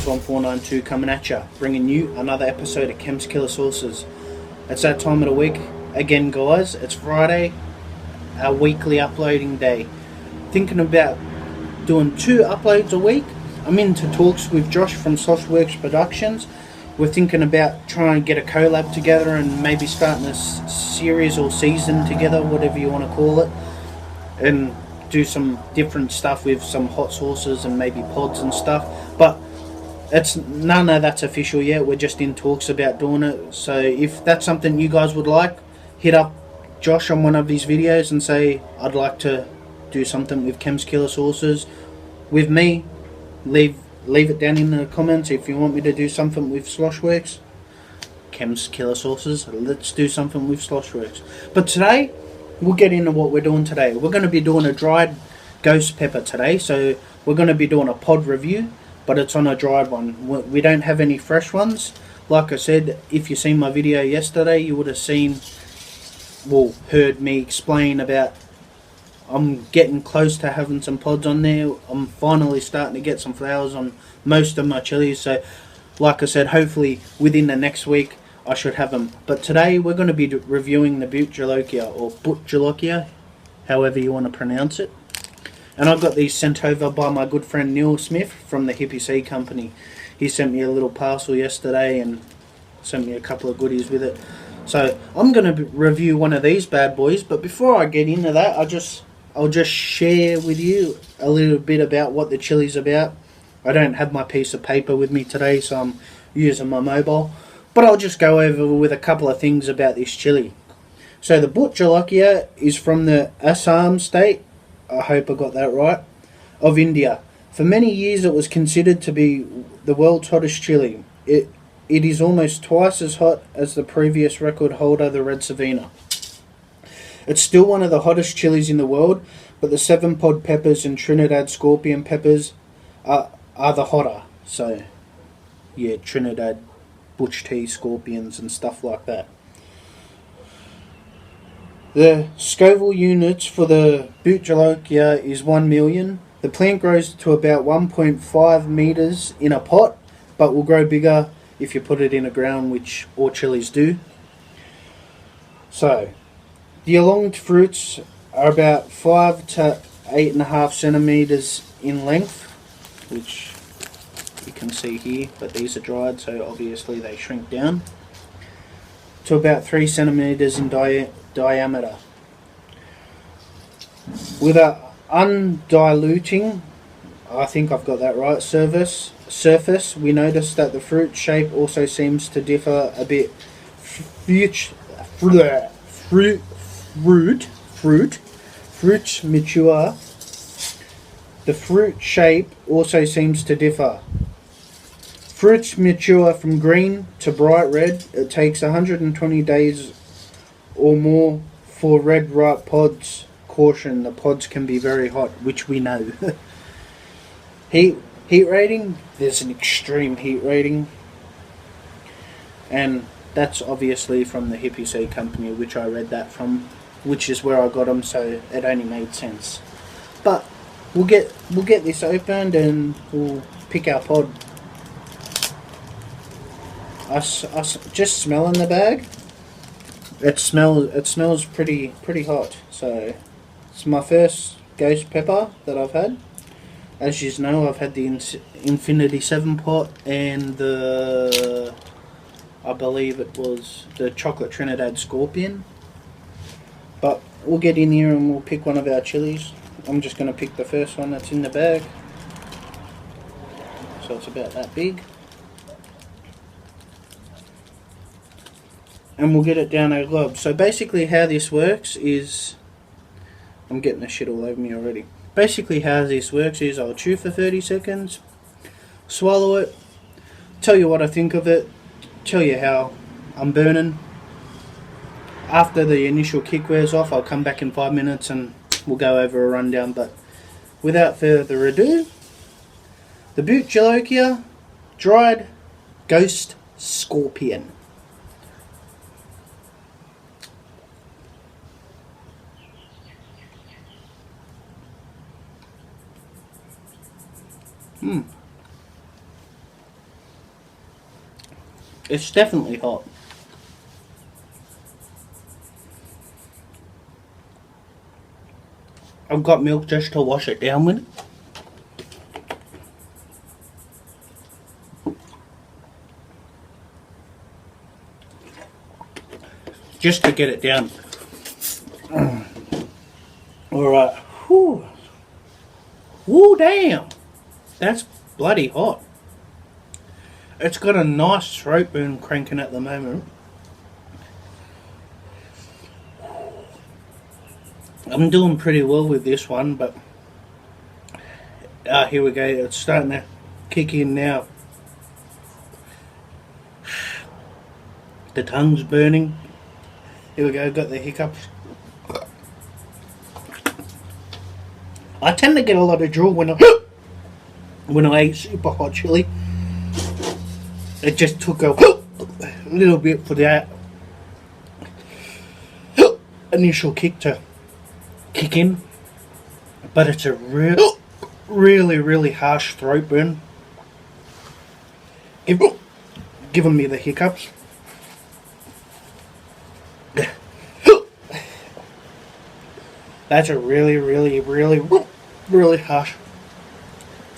Chems1492 coming at ya, bringing you another episode of Chems Killer Sauces. It's that time of the week again, guys. It's Friday, our weekly uploading day. Thinking about doing 2 uploads a week. I'm into talks with Josh from Sauceworks Productions. We're thinking about trying to get a collab together and maybe starting a series or season together, whatever you want to call it, and do some different stuff with some hot sauces and maybe pods and stuff. But it's none of that's official yet. We're just in talks about doing it. So if that's something you guys would like, hit up Josh on one of his videos and say, I'd like to do something with Chems Killer Sauces with me. Leave it down in the comments if you want me to do something with Sloshworks. Chems Killer Sauces, let's do something with Sloshworks. But today, we'll get into what we're doing today. We're going to be doing a dried ghost pepper today. So we're going to be doing a pod review, but it's on a dried one. We don't have any fresh ones. Like I said, if you seen my video yesterday, you would have heard me explain about I'm getting close to having some pods on there. I'm finally starting to get some flowers on most of my chilies. So, like I said, hopefully within the next week I should have them. But today we're going to be reviewing the Bhut Jolokia, or Bhut Jolokia, however you want to pronounce it. And I got these sent over by my good friend Neil Smith from the Hippie Seed Company. He sent me a little parcel yesterday and sent me a couple of goodies with it. So I'm going to review one of these bad boys. But before I get into that, I'll just share with you a little bit about what the chili's about. I don't have my piece of paper with me today, so I'm using my mobile. But I'll just go over with a couple of things about this chili. So the Bhut Jolokia is from the Assam state, I hope I got that right, of India. For many years it was considered to be the world's hottest chili. It is almost twice as hot as the previous record holder, the Red Savina. It's still one of the hottest chilies in the world, but the 7-pod peppers and Trinidad scorpion peppers are the hotter. So, yeah, Trinidad butch tea scorpions and stuff like that. The Scoville units for the Bhut Jolokia is 1 million. The plant grows to about 1.5 meters in a pot, but will grow bigger if you put it in the ground, which all chilies do. So, the elonged fruits are about 5 to 8.5 centimeters in length, which you can see here, but these are dried, so obviously they shrink down to about 3 centimeters in diameter. With a undiluting, I think I've got that right, surface, we notice that the fruit shape also seems to differ a bit. Fruits mature. The fruit shape also seems to differ. Fruits mature from green to bright red. It takes 120 days or more for red ripe pods. Caution, the pods can be very hot, which we know. Heat rating, there's an extreme heat rating. And that's obviously from the Hippie Seed Company, which I read that from, which is where I got them, so it only made sense. But we'll get this opened and we'll pick our pod. I just smelling the bag. It smells pretty hot. So it's my first ghost pepper that I've had. As you know, I've had the Infinity 7 pot and I believe it was the chocolate Trinidad scorpion. But we'll get in here and we'll pick one of our chilies. I'm just going to pick the first one that's in the bag. So it's about that big. And we'll get it down our globe. So basically how this works is, I'm getting the shit all over me already. Basically how this works is I'll chew for 30 seconds, swallow it, tell you what I think of it, tell you how I'm burning. After the initial kick wears off, I'll come back in 5 minutes and we'll go over a rundown. But without further ado, the Bhut Jolokia dried ghost scorpion. It's definitely hot. I've got milk just to wash it down with. Just to get it down. Alright. Whew. Woo, damn. That's bloody hot. It's got a nice throat burn cranking at the moment. I'm doing pretty well with this one, but here we go. It's starting to kick in now. The tongue's burning. Here we go. Got the hiccups. I tend to get a lot of drool when I eat super hot chili. It just took a little bit for that initial kick to kick in, but it's a really harsh throat burn, giving me the hiccups. That's a really harsh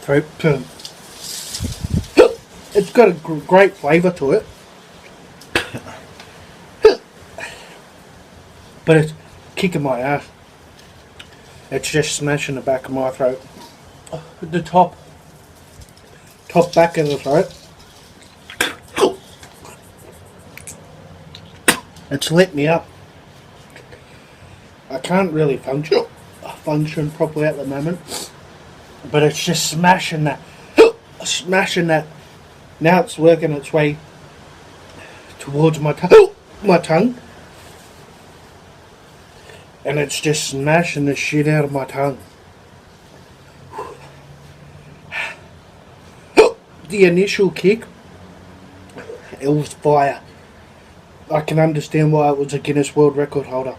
throat burn. It's got a great flavour to it, but it's kicking my ass. It's just smashing the back of my throat. The top back of the throat. It's lit me up. I can't really function properly at the moment, but it's just smashing that. Now it's working its way towards my tongue. And it's just smashing the shit out of my tongue. The initial kick, it was fire. I can understand why it was a Guinness World Record holder.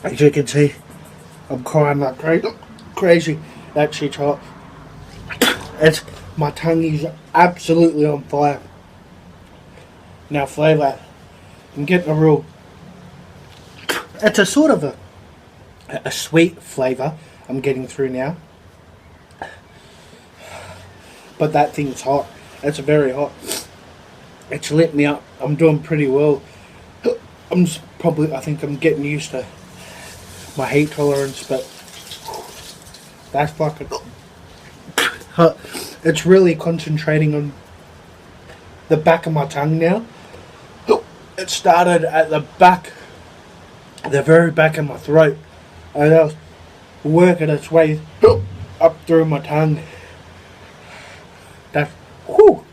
As you can see, I'm crying like crazy. That shit's hot. My tongue is absolutely on fire. Now flavour, I'm getting a real... It's a sort of a sweet flavour I'm getting through now. But that thing's hot. It's very hot. It's lit me up. I'm doing pretty well. I think I'm getting used to my heat tolerance, but that's fucking hot. It's really concentrating on the back of my tongue now. It started at the back, the very back of my throat, and I was working its way up through my tongue. That's whew.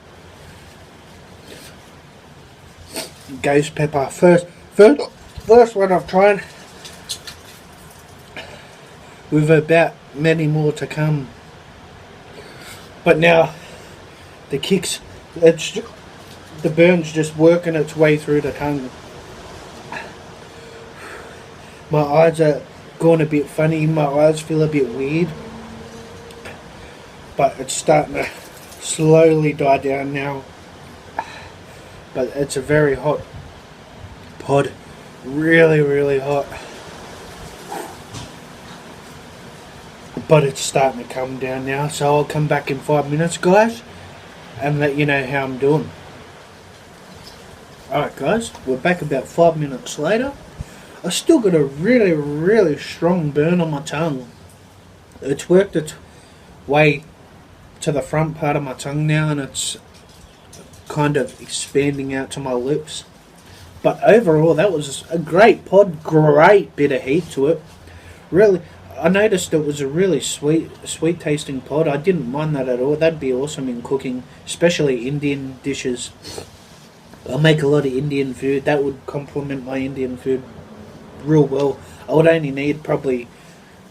Ghost pepper. First one I've tried, with about many more to come. But now the kicks, the burn's just working its way through the tongue. My eyes are going a bit funny. My eyes feel a bit weird, but it's starting to slowly die down now. But it's a very hot pod, really hot. But it's starting to come down now, so I'll come back in 5 minutes, guys, and let you know how I'm doing. Alright guys, we're back about 5 minutes later. I still got a really strong burn on my tongue. It's worked its way to the front part of my tongue now, and it's kind of expanding out to my lips. But overall, that was a great pod, great bit of heat to it. Really, I noticed it was a really sweet tasting pod. I didn't mind that at all. That'd be awesome in cooking, especially Indian dishes. I make a lot of Indian food. That would complement my Indian food real well. I would only need probably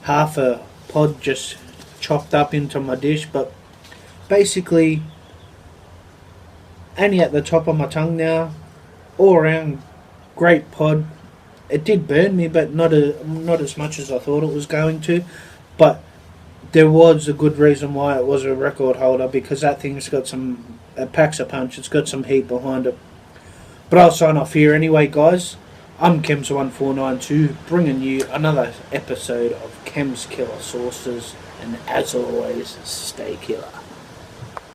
half a pod just chopped up into my dish, but basically only at the top of my tongue now. All around great pod. It did burn me, but not as much as I thought it was going to. But there was a good reason why it was a record holder, because that thing's got it packs a punch. It's got some heat behind it. But I'll sign off here anyway, guys. I'm Chems1492, bringing you another episode of Chems Killer Sauces, and as always, stay killer.